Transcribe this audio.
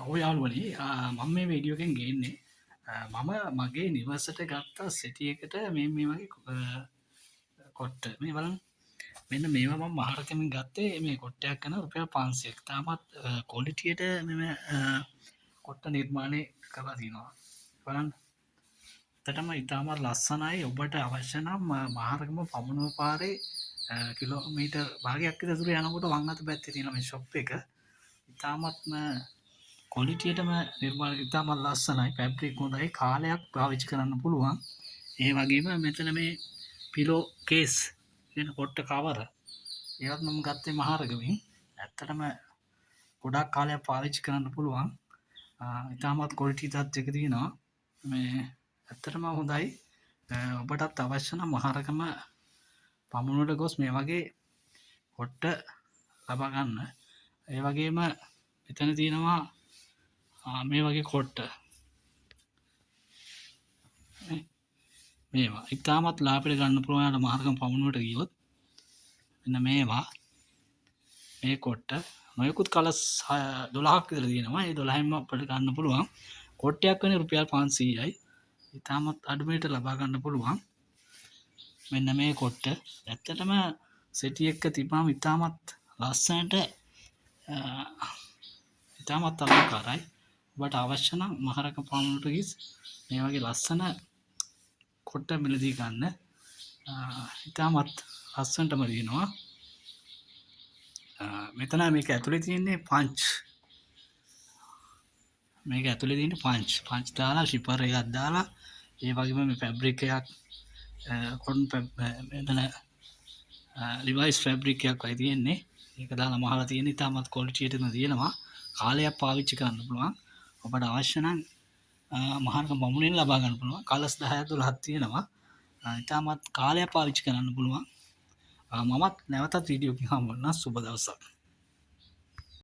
ඔය යාළුවනි මම මේ වීඩියෝ එකෙන් ගේන්නේ මම මගේ නිවසට ගත්ත සිටි එකට මේ වගේ කොට්ට මේ බලන්න මෙන්න මේවා මම මහරකමින් ගත්තේ මේ කොට්ටයක් කරන රුපියල් 500ක් තාමත් ක්වොලිටියට මෙම කොට්ට නිර්මාණය කරලා තියෙනවා බලන්න ඇත්තටම ඉතාමත් ලස්සනයි ඔබට අවශ්‍ය නම් මහරගම පමුණුව පාරේ කිලෝමීටර් භාගයක් විතර දුර යනකොට වම් අත පැත්තේ තියෙන මේ ෂොප් එක ඉතාමත්ම කොලිටියටම නිර්මාණ ඉතාමත් ලස්සනයි ෆැබ්‍රික් හොඳයි කාලයක් පාවිච්චි කරන්න පුළුවන් ඒ වගේම මෙතන මේ පිලෝ කේස් කියන කොට්ට කවර ඒවත් මම ගත්තේ මහරගමින් ඇත්තටම ගොඩාක් කාලයක් පාවිච්චි කරන්න පුළුවන් ඉතාමත් කොලිටි තත්ත්වයක තියෙනවා මේ ඇත්තටම හොඳයි ඔබටත් අවශ්‍ය නම් මහරගම පමුණුවට ගොස් මේ වගේ කොට්ට ලබා ගන්න ඒ වගේම මෙතන තියෙනවා මේ වගේ කොට්ට මේවා ඉතාමත් ලාභයට ගන්න පුළුවන් යාළුවා මහරගම පමුණුවට ගියොත් මෙන්න මේවා මේ කොට්ට නොයෙකුත් කලස් 12ක් විතර තියෙනවා ඒ 12න්ම අපිට ගන්න පුළුවන් කොට්ටයක් වෙන රුපියල් 500යි ඉතාමත් අඩුමිලට ලබා ගන්න පුළුවන් මෙන්න මේ කොට්ට ඇත්තටම සෙටි එක තිබාම ඉතාමත් ලස්සනට ඉතාමත් අලංකාරයි ඔබට අවශ්‍ය නම් මහරගම පමුණුවට ගිහින් මේ වගේ ලස්සන කොට්ට මිලදී ගන්න ඉතාමත් ලස්සනටම තියෙනවා මෙතන මේක ඇතුලේ තියෙන්නේ පංච් මේක ඇතුලේ තියෙන්නේ පංච් දාලා ෂිපර් එකක් දාලා ඒ වගේම මේ ෆැබ්‍රික් එකක් මෙතන ලිවයිස් ෆැබ්‍රික් එකක් වයි තියෙන්නේ ඒක දාලා මහලා තියෙන ඉතාමත් ක්වොලිටියටම තියෙනවා කාලයක් පාවිච්චි කරන්න පුළුවන් ඔබට අවශ්‍ය නම් මහරගම පමුණුවෙන් ලබා ගන්න පුළුවන් කලස් 10ක් 12ක් තියෙනවා ඉතාමත් කාලයක් පාවිච්චි කරන්න පුළුවන් මමත් නැවතත් වීඩියෝ එකකින් හමු වෙනවා සුබ දවසක්